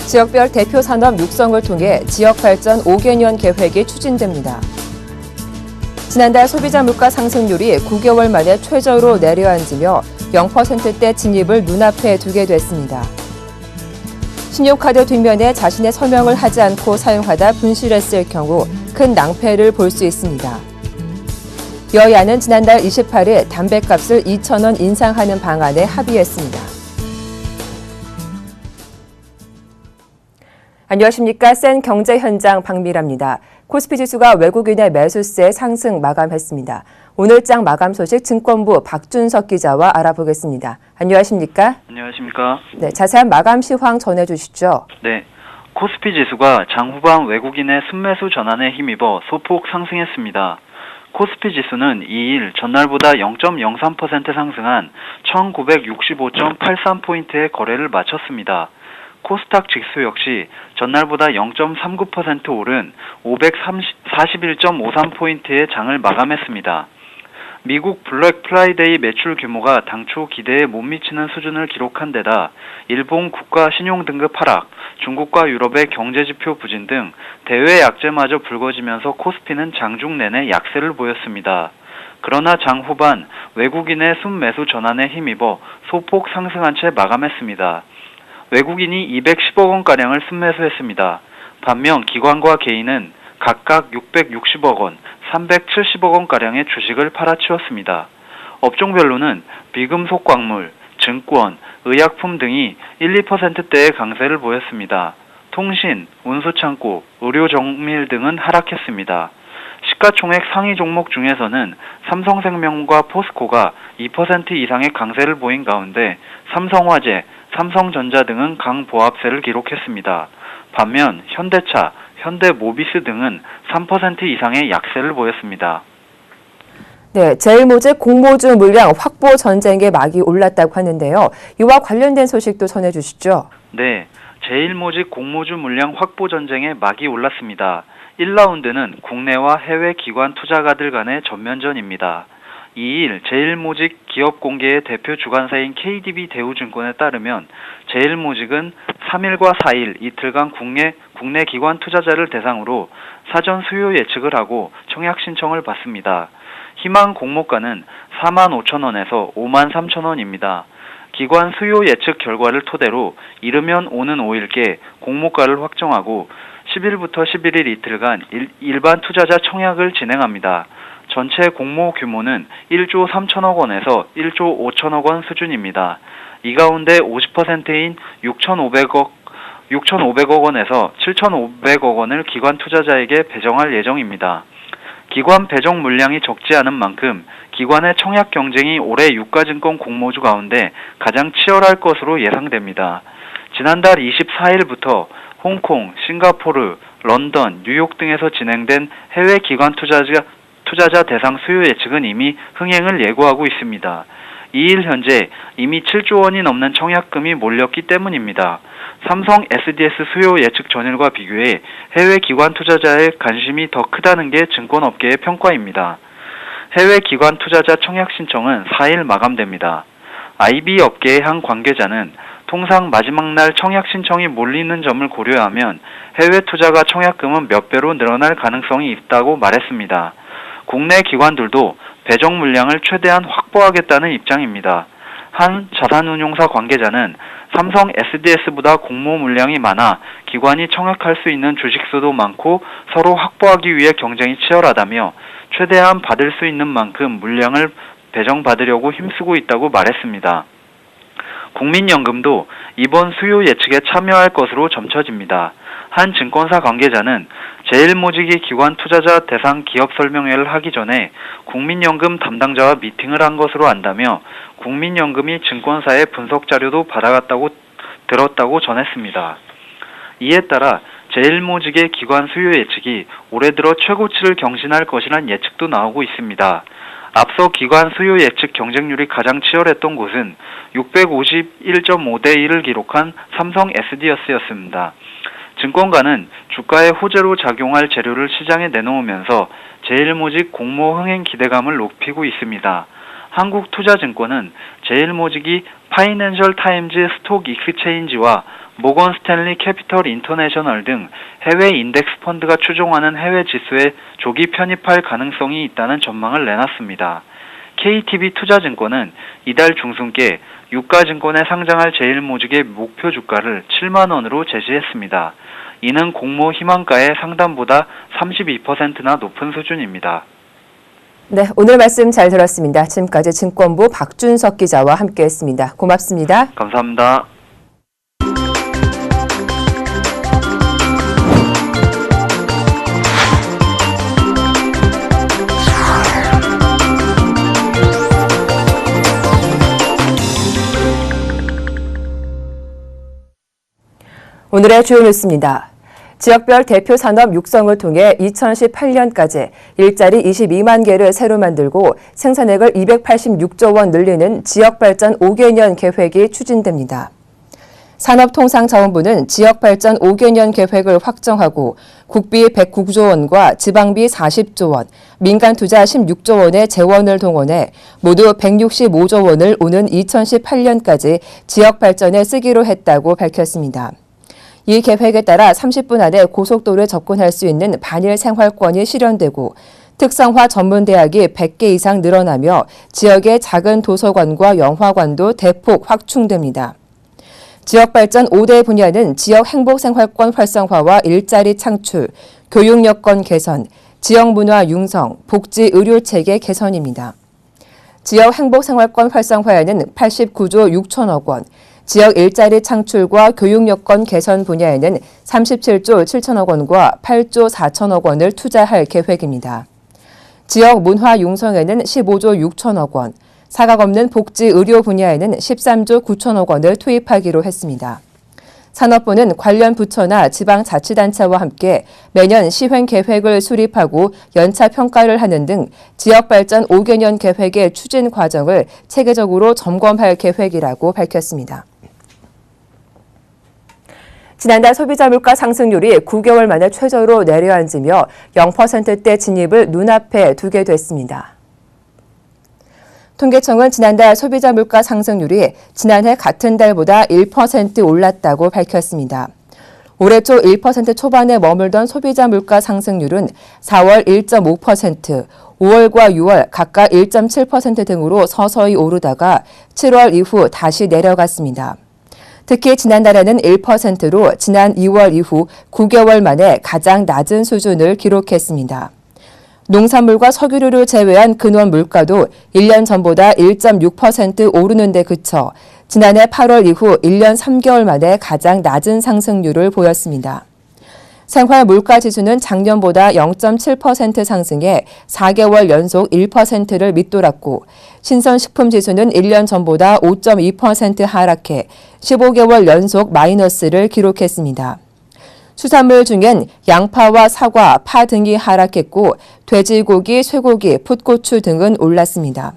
지역별 대표 산업 육성을 통해 지역발전 5개년 계획이 추진됩니다. 지난달 소비자 물가 상승률이 9개월 만에 최저로 내려앉으며 0%대 진입을 눈앞에 두게 됐습니다. 신용카드 뒷면에 자신의 서명을 하지 않고 사용하다 분실했을 경우 큰 낭패를 볼 수 있습니다. 여야는 지난달 28일 담뱃값을 2,000원 인상하는 방안에 합의했습니다. 안녕하십니까. 센 경제 현장 박미라입니다. 코스피 지수가 외국인의 매수세 상승 마감했습니다. 오늘장 마감 소식 증권부 박준석 기자와 알아보겠습니다. 안녕하십니까? 안녕하십니까? 네, 자세한 마감 시황 전해주시죠. 네, 코스피 지수가 장 후반 외국인의 순매수 전환에 힘입어 소폭 상승했습니다. 코스피 지수는 2일 전날보다 0.03% 상승한 1965.83포인트의 거래를 마쳤습니다. 코스닥 지수 역시 전날보다 0.39% 오른 541.53포인트의 장을 마감했습니다. 미국 블랙 프라이데이 매출 규모가 당초 기대에 못 미치는 수준을 기록한 데다 일본 국가 신용등급 하락, 중국과 유럽의 경제지표 부진 등 대외 약재마저 불거지면서 코스피는 장중 내내 약세를 보였습니다. 그러나 장 후반 외국인의 순매수 전환에 힘입어 소폭 상승한 채 마감했습니다. 외국인이 210억 원가량을 순매수했습니다. 반면 기관과 개인은 각각 660억 원, 370억 원가량의 주식을 팔아치웠습니다. 업종별로는 비금속 광물, 증권, 의약품 등이 1, 2%대의 강세를 보였습니다. 통신, 운수창고, 의료정밀 등은 하락했습니다. 시가총액 상위 종목 중에서는 삼성생명과 포스코가 2% 이상의 강세를 보인 가운데 삼성화재, 삼성전자 등은 강보합세를 기록했습니다. 반면 현대차, 현대모비스 등은 3% 이상의 약세를 보였습니다. 네, 제일모직 공모주 물량 확보 전쟁에 막이 올랐다고 하는데요. 이와 관련된 소식도 전해주시죠. 네, 제일모직 공모주 물량 확보 전쟁에 막이 올랐습니다. 1라운드는 국내와 해외 기관 투자가들 간의 전면전입니다. 2일 제일모직 기업공개의 대표 주관사인 KDB 대우증권에 따르면 제일모직은 3일과 4일 이틀간 국내 기관 투자자를 대상으로 사전 수요 예측을 하고 청약 신청을 받습니다. 희망 공모가는 45,000원에서 53,000원입니다. 기관 수요 예측 결과를 토대로 이르면 오는 5일께 공모가를 확정하고 10일부터 11일 이틀간 일반 투자자 청약을 진행합니다. 전체 공모 규모는 1조 3천억 원에서 1조 5천억 원 수준입니다. 이 가운데 50%인 6,500억 원에서 7,500억 원을 기관 투자자에게 배정할 예정입니다. 기관 배정 물량이 적지 않은 만큼 기관의 청약 경쟁이 올해 유가증권 공모주 가운데 가장 치열할 것으로 예상됩니다. 지난달 24일부터 홍콩, 싱가포르, 런던, 뉴욕 등에서 진행된 해외 기관 투자자 대상 수요 예측은 이미 흥행을 예고하고 있습니다. 2일 현재 이미 7조 원이 넘는 청약금이 몰렸기 때문입니다. 삼성 SDS 수요 예측 전일과 비교해 해외 기관 투자자의 관심이 더 크다는 게 증권업계의 평가입니다. 해외 기관 투자자 청약 신청은 4일 마감됩니다. IB 업계의 한 관계자는 통상 마지막 날 청약 신청이 몰리는 점을 고려하면 해외 투자가 청약금은 몇 배로 늘어날 가능성이 있다고 말했습니다. 국내 기관들도 배정 물량을 최대한 확보하겠다는 입장입니다. 한 자산운용사 관계자는 삼성 SDS보다 공모 물량이 많아 기관이 청약할 수 있는 주식수도 많고 서로 확보하기 위해 경쟁이 치열하다며 최대한 받을 수 있는 만큼 물량을 배정받으려고 힘쓰고 있다고 말했습니다. 국민연금도 이번 수요 예측에 참여할 것으로 점쳐집니다. 한 증권사 관계자는 제일모직이 기관 투자자 대상 기업 설명회를 하기 전에 국민연금 담당자와 미팅을 한 것으로 안다며 국민연금이 증권사의 분석 자료도 들었다고 전했습니다. 이에 따라 제일모직의 기관 수요 예측이 올해 들어 최고치를 경신할 것이란 예측도 나오고 있습니다. 앞서 기관 수요 예측 경쟁률이 가장 치열했던 곳은 651.5대 1을 기록한 삼성 SDS였습니다. 증권가는 주가에 호재로 작용할 재료를 시장에 내놓으면서 제일모직 공모 흥행 기대감을 높이고 있습니다. 한국투자증권은 제일모직이 파이낸셜 타임즈 스톡 익스체인지와 모건 스탠리 캐피털 인터내셔널 등 해외 인덱스 펀드가 추종하는 해외 지수에 조기 편입할 가능성이 있다는 전망을 내놨습니다. KTB 투자증권은 이달 중순께 유가증권에 상장할 제일모직의 목표 주가를 7만 원으로 제시했습니다. 이는 공모 희망가의 상단보다 32%나 높은 수준입니다. 네, 오늘 말씀 잘 들었습니다. 지금까지 증권부 박준석 기자와 함께했습니다. 고맙습니다. 감사합니다. 오늘의 주요 뉴스입니다. 지역별 대표 산업 육성을 통해 2018년까지 일자리 22만 개를 새로 만들고 생산액을 286조 원 늘리는 지역발전 5개년 계획이 추진됩니다. 산업통상자원부는 지역발전 5개년 계획을 확정하고 국비 109조 원과 지방비 40조 원, 민간 투자 16조 원의 재원을 동원해 모두 165조 원을 오는 2018년까지 지역발전에 쓰기로 했다고 밝혔습니다. 이 계획에 따라 30분 안에 고속도로에 접근할 수 있는 반일 생활권이 실현되고 특성화 전문대학이 100개 이상 늘어나며 지역의 작은 도서관과 영화관도 대폭 확충됩니다. 지역발전 5대 분야는 지역 행복생활권 활성화와 일자리 창출, 교육 여건 개선, 지역문화 융성, 복지 의료체계 개선입니다. 지역 행복생활권 활성화에는 89조 6천억 원, 지역 일자리 창출과 교육 여건 개선 분야에는 37조 7천억 원과 8조 4천억 원을 투자할 계획입니다. 지역 문화 융성에는 15조 6천억 원, 사각 없는 복지 의료 분야에는 13조 9천억 원을 투입하기로 했습니다. 산업부는 관련 부처나 지방자치단체와 함께 매년 시행 계획을 수립하고 연차 평가를 하는 등 지역발전 5개년 계획의 추진 과정을 체계적으로 점검할 계획이라고 밝혔습니다. 지난달 소비자 물가 상승률이 9개월 만에 최저로 내려앉으며 0%대 진입을 눈앞에 두게 됐습니다. 통계청은 지난달 소비자 물가 상승률이 지난해 같은 달보다 1% 올랐다고 밝혔습니다. 올해 초 1% 초반에 머물던 소비자 물가 상승률은 4월 1.5%, 5월과 6월 각각 1.7% 등으로 서서히 오르다가 7월 이후 다시 내려갔습니다. 특히 지난달에는 1%로 지난 2월 이후 9개월 만에 가장 낮은 수준을 기록했습니다. 농산물과 석유류를 제외한 근원 물가도 1년 전보다 1.6% 오르는 데 그쳐 지난해 8월 이후 1년 3개월 만에 가장 낮은 상승률을 보였습니다. 생활 물가 지수는 작년보다 0.7% 상승해 4개월 연속 1%를 밑돌았고 신선식품 지수는 1년 전보다 5.2% 하락해 15개월 연속 마이너스를 기록했습니다. 수산물 중엔 양파와 사과, 파 등이 하락했고 돼지고기, 쇠고기, 풋고추 등은 올랐습니다.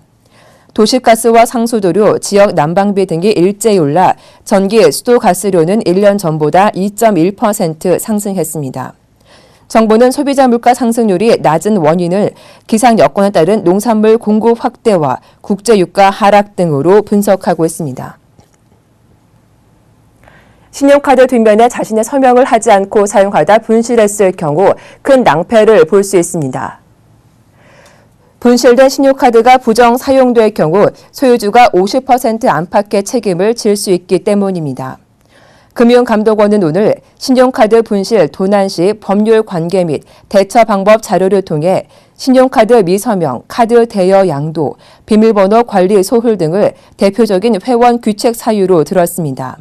도시가스와 상수도료, 지역 난방비 등이 일제히 올라 전기, 수도가스료는 1년 전보다 2.1% 상승했습니다. 정부는 소비자 물가 상승률이 낮은 원인을 기상 여건에 따른 농산물 공급 확대와 국제유가 하락 등으로 분석하고 있습니다. 신용카드 뒷면에 자신의 서명을 하지 않고 사용하다 분실했을 경우 큰 낭패를 볼 수 있습니다. 분실된 신용카드가 부정 사용될 경우 소유주가 50% 안팎의 책임을 질 수 있기 때문입니다. 금융감독원은 오늘 신용카드 분실 도난 시 법률 관계 및 대처 방법 자료를 통해 신용카드 미서명, 카드 대여 양도, 비밀번호 관리 소홀 등을 대표적인 회원 규책 사유로 들었습니다.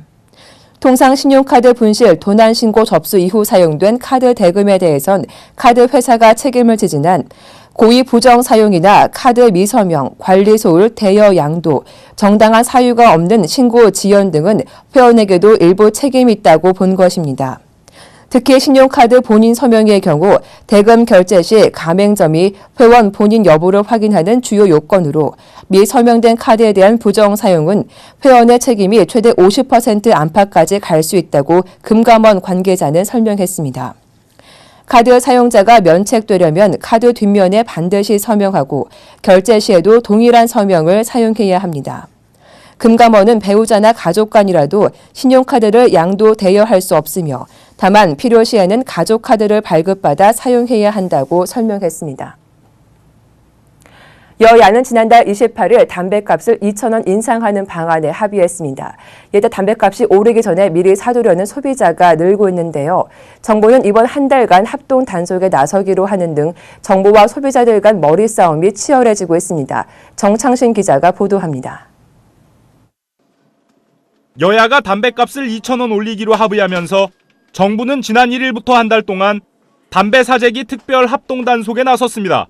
통상 신용카드 분실 도난 신고 접수 이후 사용된 카드 대금에 대해선 카드 회사가 책임을 지지만 고의 부정 사용이나 카드 미서명, 관리 소홀, 대여 양도, 정당한 사유가 없는 신고 지연 등은 회원에게도 일부 책임이 있다고 본 것입니다. 특히 신용카드 본인 서명의 경우 대금 결제 시 가맹점이 회원 본인 여부를 확인하는 주요 요건으로 미서명된 카드에 대한 부정 사용은 회원의 책임이 최대 50% 안팎까지 갈 수 있다고 금감원 관계자는 설명했습니다. 카드 사용자가 면책되려면 카드 뒷면에 반드시 서명하고 결제 시에도 동일한 서명을 사용해야 합니다. 금감원은 배우자나 가족 간이라도 신용카드를 양도 대여할 수 없으며 다만 필요시에는 가족카드를 발급받아 사용해야 한다고 설명했습니다. 여야는 지난달 28일 담뱃값을 2,000원 인상하는 방안에 합의했습니다. 이에 따라 담뱃값이 오르기 전에 미리 사두려는 소비자가 늘고 있는데요. 정부는 이번 한 달간 합동 단속에 나서기로 하는 등 정부와 소비자들 간 머리 싸움이 치열해지고 있습니다. 정창신 기자가 보도합니다. 여야가 담뱃값을 2,000원 올리기로 합의하면서 정부는 지난 1일부터 한 달 동안 담배 사재기 특별 합동 단속에 나섰습니다.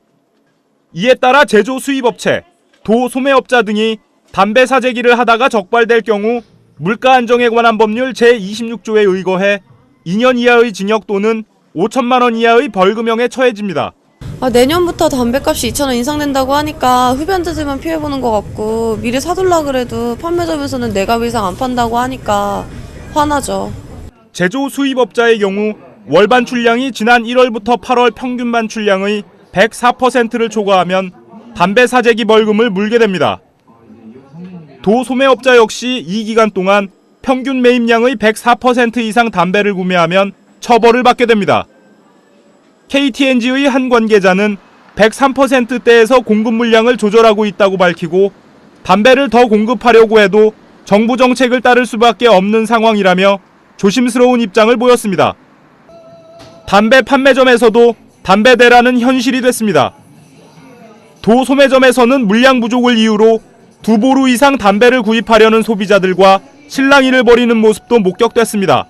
이에 따라 제조 수입업체, 도 소매업자 등이 담배 사재기를 하다가 적발될 경우 물가 안정에 관한 법률 제26조에 의거해 2년 이하의 징역 또는 5천만 원 이하의 벌금형에 처해집니다. 내년부터 담배값이 2,000원 인상된다고 하니까 흡연자들만 피해보는 것 같고 미리 사둘라 그래도 판매점에서는 내값 이상 안 판다고 하니까 화나죠. 제조 수입업자의 경우 월 반출량이 지난 1월부터 8월 평균 반출량의 104%를 초과하면 담배 사재기 벌금을 물게 됩니다. 도 소매업자 역시 이 기간 동안 평균 매입량의 104% 이상 담배를 구매하면 처벌을 받게 됩니다. KTNG의 한 관계자는 103%대에서 공급 물량을 조절하고 있다고 밝히고 담배를 더 공급하려고 해도 정부 정책을 따를 수밖에 없는 상황이라며 조심스러운 입장을 보였습니다. 담배 판매점에서도 담배 대란은 현실이 됐습니다. 도 소매점에서는 물량 부족을 이유로 2보루 이상 담배를 구입하려는 소비자들과 실랑이를 벌이는 모습도 목격됐습니다.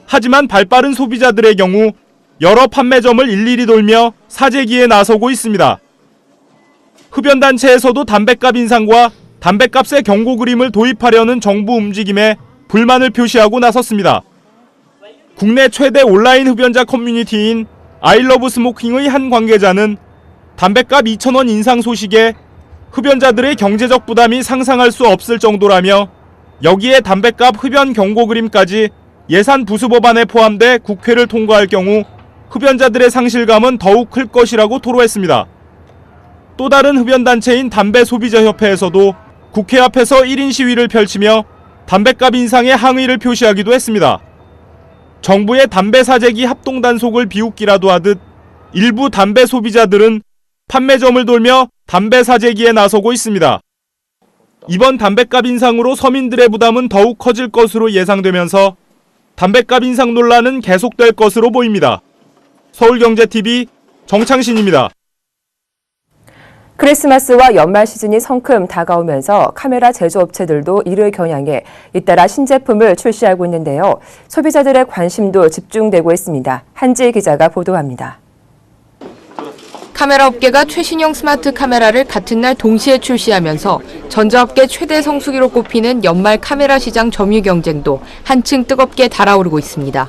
하지만 발빠른 소비자들의 경우 여러 판매점을 일일이 돌며 사재기에 나서고 있습니다. 흡연단체에서도 담배값 인상과 담배값의 경고 그림을 도입하려는 정부 움직임에 불만을 표시하고 나섰습니다. 국내 최대 온라인 흡연자 커뮤니티인 아이러브 스모킹의 한 관계자는 담배값 2,000원 인상 소식에 흡연자들의 경제적 부담이 상상할 수 없을 정도라며 여기에 담배값 흡연 경고 그림까지 예산 부수 법안에 포함돼 국회를 통과할 경우 흡연자들의 상실감은 더욱 클 것이라고 토로했습니다. 또 다른 흡연단체인 담배소비자협회에서도 국회 앞에서 1인 시위를 펼치며 담배값 인상에 항의를 표시하기도 했습니다. 정부의 담배 사재기 합동 단속을 비웃기라도 하듯 일부 담배 소비자들은 판매점을 돌며 담배 사재기에 나서고 있습니다. 이번 담배값 인상으로 서민들의 부담은 더욱 커질 것으로 예상되면서 담배값 인상 논란은 계속될 것으로 보입니다. 서울경제TV 정창신입니다. 크리스마스와 연말 시즌이 성큼 다가오면서 카메라 제조업체들도 이를 겨냥해 잇따라 신제품을 출시하고 있는데요. 소비자들의 관심도 집중되고 있습니다. 한지혜 기자가 보도합니다. 카메라 업계가 최신형 스마트 카메라를 같은 날 동시에 출시하면서 전자업계 최대 성수기로 꼽히는 연말 카메라 시장 점유 경쟁도 한층 뜨겁게 달아오르고 있습니다.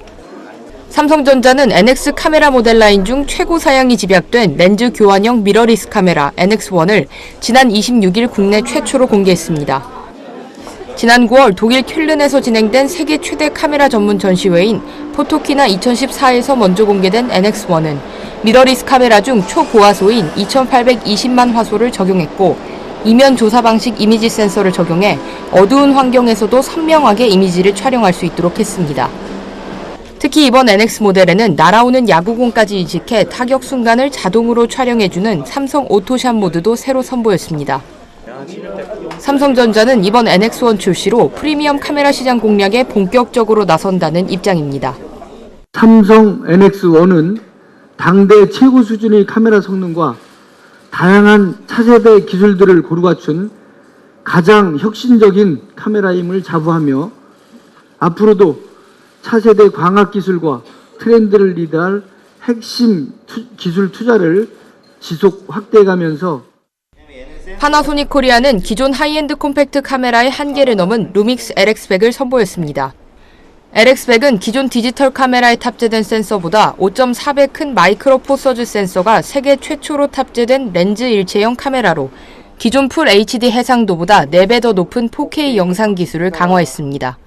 삼성전자는 NX 카메라 모델 라인 중 최고 사양이 집약된 렌즈 교환형 미러리스 카메라 NX1을 지난 26일 국내 최초로 공개했습니다. 지난 9월 독일 쾰른에서 진행된 세계 최대 카메라 전문 전시회인 포토키나 2014에서 먼저 공개된 NX1은 미러리스 카메라 중 초고화소인 2820만 화소를 적용했고 이면 조사 방식 이미지 센서를 적용해 어두운 환경에서도 선명하게 이미지를 촬영할 수 있도록 했습니다. 특히 이번 NX 모델에는 날아오는 야구공까지 이식해 타격 순간을 자동으로 촬영해주는 삼성 오토샷 모드도 새로 선보였습니다. 삼성전자는 이번 NX1 출시로 프리미엄 카메라 시장 공략에 본격적으로 나선다는 입장입니다. 삼성 NX1은 당대 최고 수준의 카메라 성능과 다양한 차세대 기술들을 고루 갖춘 가장 혁신적인 카메라임을 자부하며 앞으로도 차세대 광학 기술과 트렌드를 리드할 핵심 기술 투자를 지속 확대해가면서 파나소닉 코리아는 기존 하이엔드 콤팩트 카메라의 한계를 넘은 루믹스 LX100을 선보였습니다. LX100은 기존 디지털 카메라에 탑재된 센서보다 5.4배 큰 마이크로 포 서즈 센서가 세계 최초로 탑재된 렌즈 일체형 카메라로 기존 풀 HD 해상도보다 4배 더 높은 4K 영상 기술을 강화했습니다.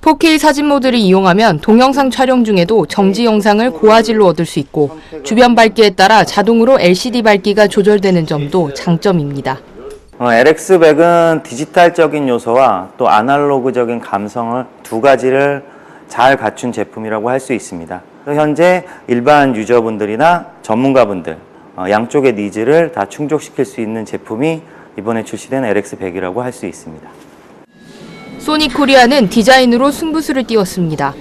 4K 사진 모드를 이용하면 동영상 촬영 중에도 정지 영상을 고화질로 얻을 수 있고 주변 밝기에 따라 자동으로 LCD 밝기가 조절되는 점도 장점입니다. LX100은 디지털적인 요소와 또 아날로그적인 감성을 두 가지를 잘 갖춘 제품이라고 할 수 있습니다. 현재 일반 유저분들이나 전문가분들 양쪽의 니즈를 다 충족시킬 수 있는 제품이 이번에 출시된 LX100이라고 할 수 있습니다. 소니코리아는 디자인으로 승부수를 띄웠습니다.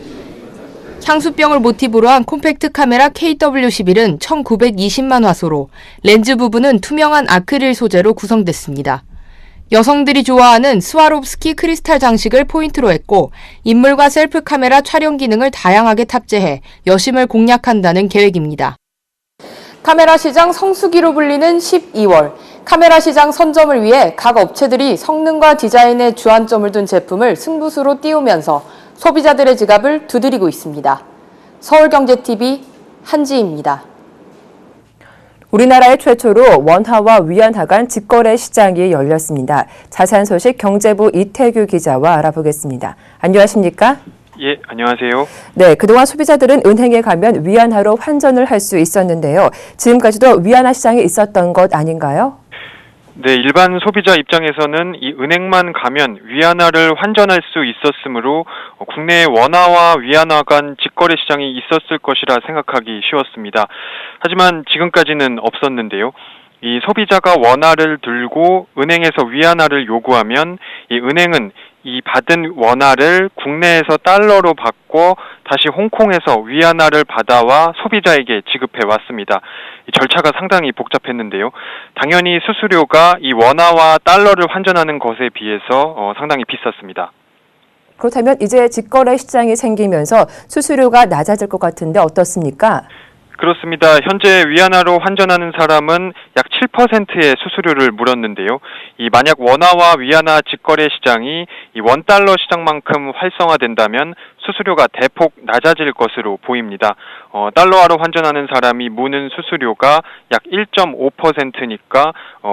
향수병을 모티브로 한 콤팩트 카메라 KW11은 1920만 화소로 렌즈 부분은 투명한 아크릴 소재로 구성됐습니다. 여성들이 좋아하는 스와롭스키 크리스탈 장식을 포인트로 했고 인물과 셀프 카메라 촬영 기능을 다양하게 탑재해 여심을 공략한다는 계획입니다. 카메라 시장 성수기로 불리는 12월. 카메라 시장 선점을 위해 각 업체들이 성능과 디자인에 주안점을 둔 제품을 승부수로 띄우면서 소비자들의 지갑을 두드리고 있습니다. 서울경제TV 한지입니다. 우리나라의 최초로 원화와 위안화 간 직거래 시장이 열렸습니다. 자세한 소식 경제부 이태규 기자와 알아보겠습니다. 안녕하십니까? 예, 안녕하세요. 네, 그동안 소비자들은 은행에 가면 위안화로 환전을 할 수 있었는데요. 지금까지도 위안화 시장에 있었던 것 아닌가요? 네, 일반 소비자 입장에서는 이 은행만 가면 위안화를 환전할 수 있었으므로 국내 원화와 위안화 간 직거래 시장이 있었을 것이라 생각하기 쉬웠습니다. 하지만 지금까지는 없었는데요. 이 소비자가 원화를 들고 은행에서 위안화를 요구하면 이 은행은 이 받은 원화를 국내에서 달러로 바꿔 다시 홍콩에서 위안화를 받아와 소비자에게 지급해 왔습니다. 이 절차가 상당히 복잡했는데요. 당연히 수수료가 이 원화와 달러를 환전하는 것에 비해서 상당히 비쌌습니다. 그렇다면 이제 직거래 시장이 생기면서 수수료가 낮아질 것 같은데 어떻습니까? 그렇습니다. 현재 위안화로 환전하는 사람은 약 7%의 수수료를 물었는데요. 이 만약 원화와 위안화 직거래 시장이 이 원달러 시장만큼 활성화된다면 수수료가 대폭 낮아질 것으로 보입니다. 달러화로 환전하는 사람이 무는 수수료가 약 1.5%니까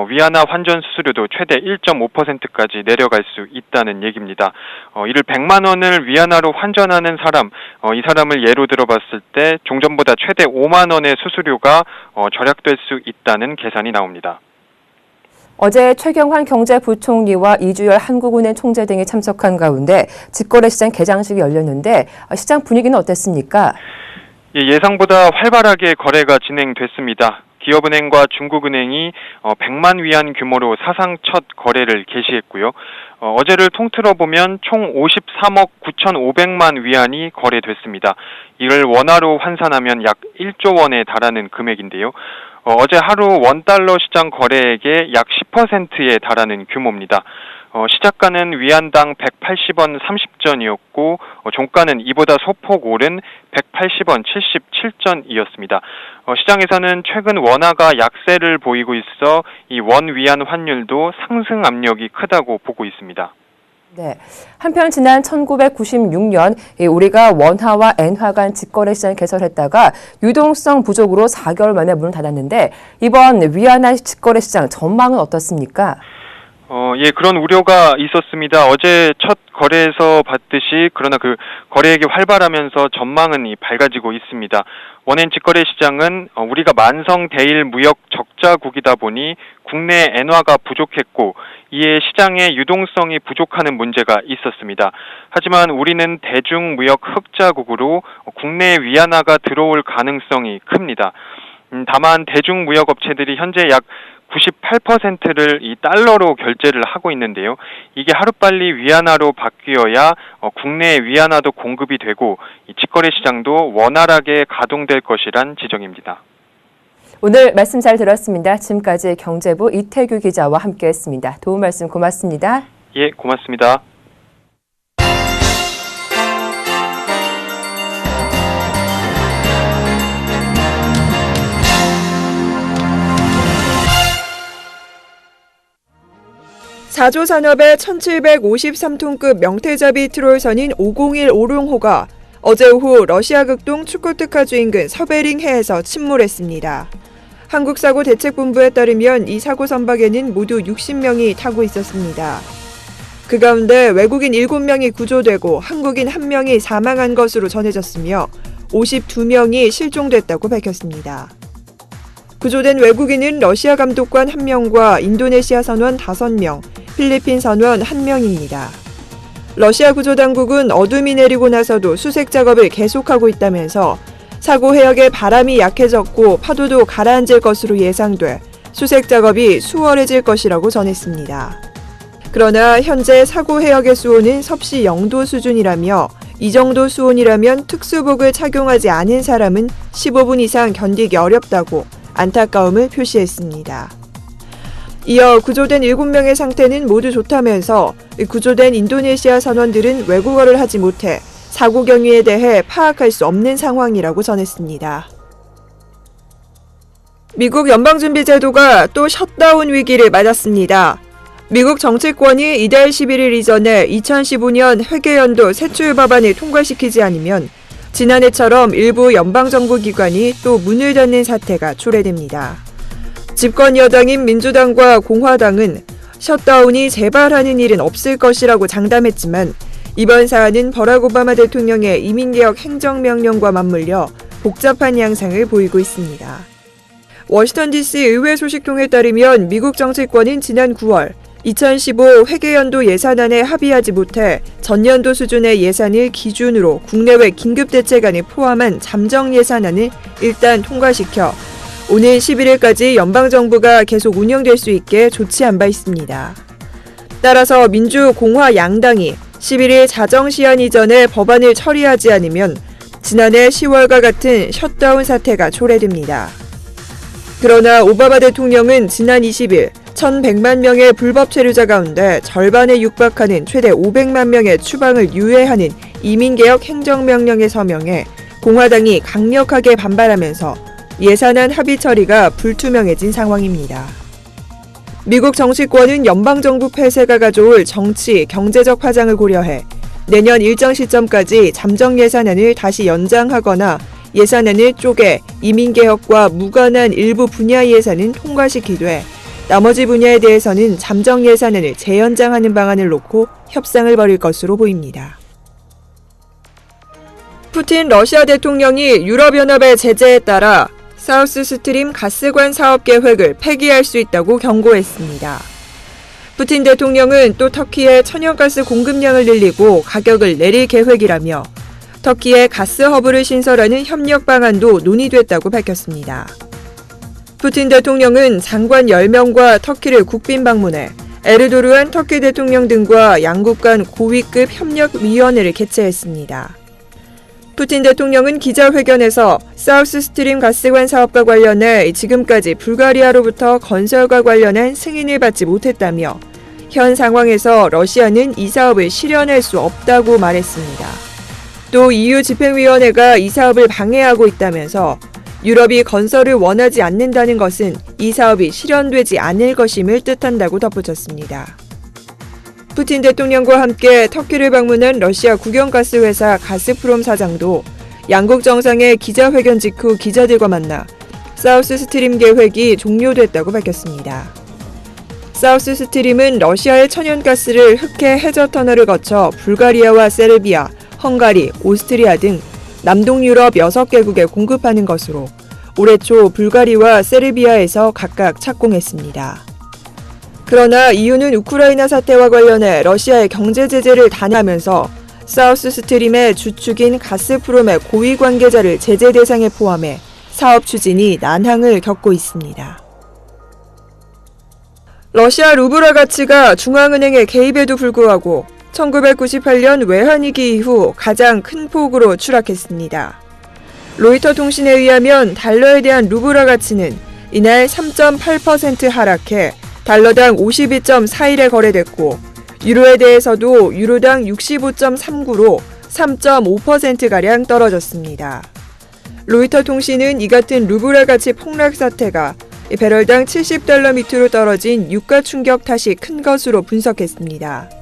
위안화 환전 수수료도 최대 1.5%까지 내려갈 수 있다는 얘기입니다. 이를 100만 원을 위안화로 환전하는 사람, 이 사람을 예로 들어봤을 때 종전보다 최대 5만 원의 수수료가 절약될 수 있다는 계산이 나옵니다. 어제 최경환 경제부총리와 이주열 한국은행 총재 등이 참석한 가운데 직거래 시장 개장식이 열렸는데 시장 분위기는 어땠습니까? 예상보다 활발하게 거래가 진행됐습니다. 기업은행과 중국은행이 100만 위안 규모로 사상 첫 거래를 개시했고요. 어제를 통틀어 보면 총 53억 9,500만 위안이 거래됐습니다. 이를 원화로 환산하면 약 1조 원에 달하는 금액인데요. 어제 하루 원달러 시장 거래액의 약 10%에 달하는 규모입니다. 시작가는 위안당 180원 30전이었고 종가는 이보다 소폭 오른 180원 77전이었습니다. 시장에서는 최근 원화가 약세를 보이고 있어 이 원 위안 환율도 상승 압력이 크다고 보고 있습니다. 네. 한편 지난 1996년 우리가 원화와 엔화 간 직거래 시장을 개설했다가 유동성 부족으로 4개월 만에 문을 닫았는데 이번 위안화 직거래 시장 전망은 어떻습니까? 그런 우려가 있었습니다. 어제 첫 거래에서 봤듯이 그러나 그 거래액이 활발하면서 전망은 밝아지고 있습니다. 원엔 직거래 시장은 우리가 만성 대일 무역 적자국이다 보니 국내 엔화가 부족했고 이에 시장의 유동성이 부족하는 문제가 있었습니다. 하지만 우리는 대중무역 흑자국으로 국내 위안화가 들어올 가능성이 큽니다. 다만 대중무역업체들이 현재 약 98%를 이 달러로 결제를 하고 있는데요. 이게 하루빨리 위안화로 바뀌어야 국내 위안화도 공급이 되고 이 직거래 시장도 원활하게 가동될 것이란 지적입니다. 오늘 말씀 잘 들었습니다. 지금까지 경제부 이태규 기자와 함께했습니다. 도움 말씀 고맙습니다. 예, 고맙습니다. 사조 산업의 1753톤급 명태잡이 트롤선인 501 오룡호가 어제 오후 러시아 극동 추코트카주 인근 서베링 해에서 침몰했습니다. 한국사고대책본부에 따르면 이 사고 선박에는 모두 60명이 타고 있었습니다. 그 가운데 외국인 7명이 구조되고 한국인 1명이 사망한 것으로 전해졌으며 52명이 실종됐다고 밝혔습니다. 구조된 외국인은 러시아 감독관 1명과 인도네시아 선원 5명, 필리핀 선원 1명입니다. 러시아 구조당국은 어둠이 내리고 나서도 수색 작업을 계속하고 있다면서 사고 해역에 바람이 약해졌고 파도도 가라앉을 것으로 예상돼 수색 작업이 수월해질 것이라고 전했습니다. 그러나 현재 사고 해역의 수온은 섭씨 0도 수준이라며 이 정도 수온이라면 특수복을 착용하지 않은 사람은 15분 이상 견디기 어렵다고 안타까움을 표시했습니다. 이어 구조된 7명의 상태는 모두 좋다면서 구조된 인도네시아 선원들은 외국어를 하지 못해 사고 경위에 대해 파악할 수 없는 상황이라고 전했습니다. 미국 연방준비제도가 또 셧다운 위기를 맞았습니다. 미국 정치권이 이달 11일 이전에 2015년 회계연도 세출 법안을 통과시키지 않으면 지난해처럼 일부 연방정부 기관이 또 문을 닫는 사태가 초래됩니다. 집권 여당인 민주당과 공화당은 셧다운이 재발하는 일은 없을 것이라고 장담했지만 이번 사안은 버락 오바마 대통령의 이민개혁 행정명령과 맞물려 복잡한 양상을 보이고 있습니다. 워싱턴 DC 의회 소식통에 따르면 미국 정치권은 지난 9월 2015 회계연도 예산안에 합의하지 못해 전년도 수준의 예산을 기준으로 국내외 긴급대책안을 포함한 잠정 예산안을 일단 통과시켜 오늘 11일까지 연방정부가 계속 운영될 수 있게 조치한 바 있습니다. 따라서 민주, 공화 양당이 11일 자정시한 이전에 법안을 처리하지 않으면 지난해 10월과 같은 셧다운 사태가 초래됩니다. 그러나 오바마 대통령은 지난 20일 1,100만 명의 불법 체류자 가운데 절반에 육박하는 최대 500만 명의 추방을 유예하는 이민개혁 행정명령에 서명해 공화당이 강력하게 반발하면서 예산안 합의 처리가 불투명해진 상황입니다. 미국 정치권은 연방정부 폐쇄가 가져올 정치, 경제적 파장을 고려해 내년 일정 시점까지 잠정 예산안을 다시 연장하거나 예산안을 쪼개 이민개혁과 무관한 일부 분야 예산은 통과시키되 나머지 분야에 대해서는 잠정 예산안을 재연장하는 방안을 놓고 협상을 벌일 것으로 보입니다. 푸틴 러시아 대통령이 유럽연합의 제재에 따라 사우스 스트림 가스관 사업 계획을 폐기할 수 있다고 경고했습니다. 푸틴 대통령은 또 터키의 천연가스 공급량을 늘리고 가격을 내릴 계획이라며 터키에 가스 허브를 신설하는 협력 방안도 논의됐다고 밝혔습니다. 푸틴 대통령은 장관 10명과 터키를 국빈 방문해 에르도르안 터키 대통령 등과 양국 간 고위급 협력위원회를 개최했습니다. 푸틴 대통령은 기자회견에서 사우스 스트림 가스관 사업과 관련해 지금까지 불가리아로부터 건설과 관련한 승인을 받지 못했다며 현 상황에서 러시아는 이 사업을 실현할 수 없다고 말했습니다. 또 EU 집행위원회가 이 사업을 방해하고 있다면서 유럽이 건설을 원하지 않는다는 것은 이 사업이 실현되지 않을 것임을 뜻한다고 덧붙였습니다. 푸틴 대통령과 함께 터키를 방문한 러시아 국영가스회사 가스프롬 사장도 양국 정상의 기자회견 직후 기자들과 만나 사우스 스트림 계획이 종료됐다고 밝혔습니다. 사우스 스트림은 러시아의 천연가스를 흑해 해저 터널을 거쳐 불가리아와 세르비아, 헝가리, 오스트리아 등 남동 유럽 6개국에 공급하는 것으로 올해 초 불가리아와 세르비아에서 각각 착공했습니다. 그러나 EU는 우크라이나 사태와 관련해 러시아의 경제 제재를 단행하면서 사우스 스트림의 주축인 가스프롬의 고위 관계자를 제재 대상에 포함해 사업 추진이 난항을 겪고 있습니다. 러시아 루블화 가치가 중앙은행의 개입에도 불구하고 1998년 외환위기 이후 가장 큰 폭으로 추락했습니다. 로이터 통신에 의하면 달러에 대한 루블화 가치는 이날 3.8% 하락해 달러당 52.41에 거래됐고 유로에 대해서도 유로당 65.39로 3.5%가량 떨어졌습니다. 로이터 통신은 이 같은 루블화 가치 폭락 사태가 배럴당 70달러 밑으로 떨어진 유가 충격 탓이 큰 것으로 분석했습니다.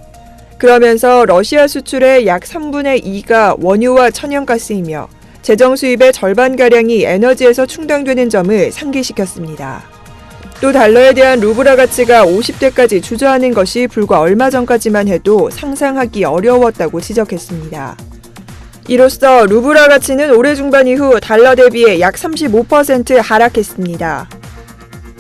그러면서 러시아 수출의 약 3분의 2가 원유와 천연가스이며 재정 수입의 절반가량이 에너지에서 충당되는 점을 상기시켰습니다. 또 달러에 대한 루블화 가치가 50대까지 주저하는 것이 불과 얼마 전까지만 해도 상상하기 어려웠다고 지적했습니다. 이로써 루블화 가치는 올해 중반 이후 달러 대비해 약 35% 하락했습니다.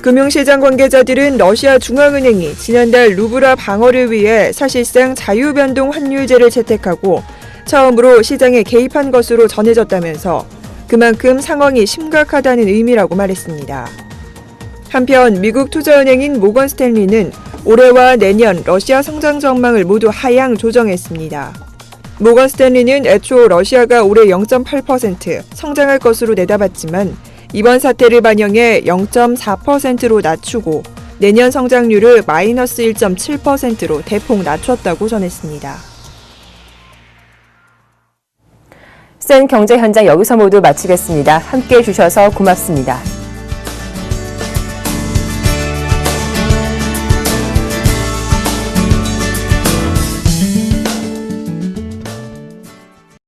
금융시장 관계자들은 러시아 중앙은행이 지난달 루블화 방어를 위해 사실상 자유변동 환율제를 채택하고 처음으로 시장에 개입한 것으로 전해졌다면서 그만큼 상황이 심각하다는 의미라고 말했습니다. 한편 미국 투자은행인 모건 스탠리는 올해와 내년 러시아 성장 전망을 모두 하향 조정했습니다. 모건 스탠리는 애초 러시아가 올해 0.8% 성장할 것으로 내다봤지만 이번 사태를 반영해 0.4%로 낮추고 내년 성장률을 마이너스 1.7%로 대폭 낮췄다고 전했습니다. 센 경제 현장 여기서 모두 마치겠습니다. 함께해 주셔서 고맙습니다.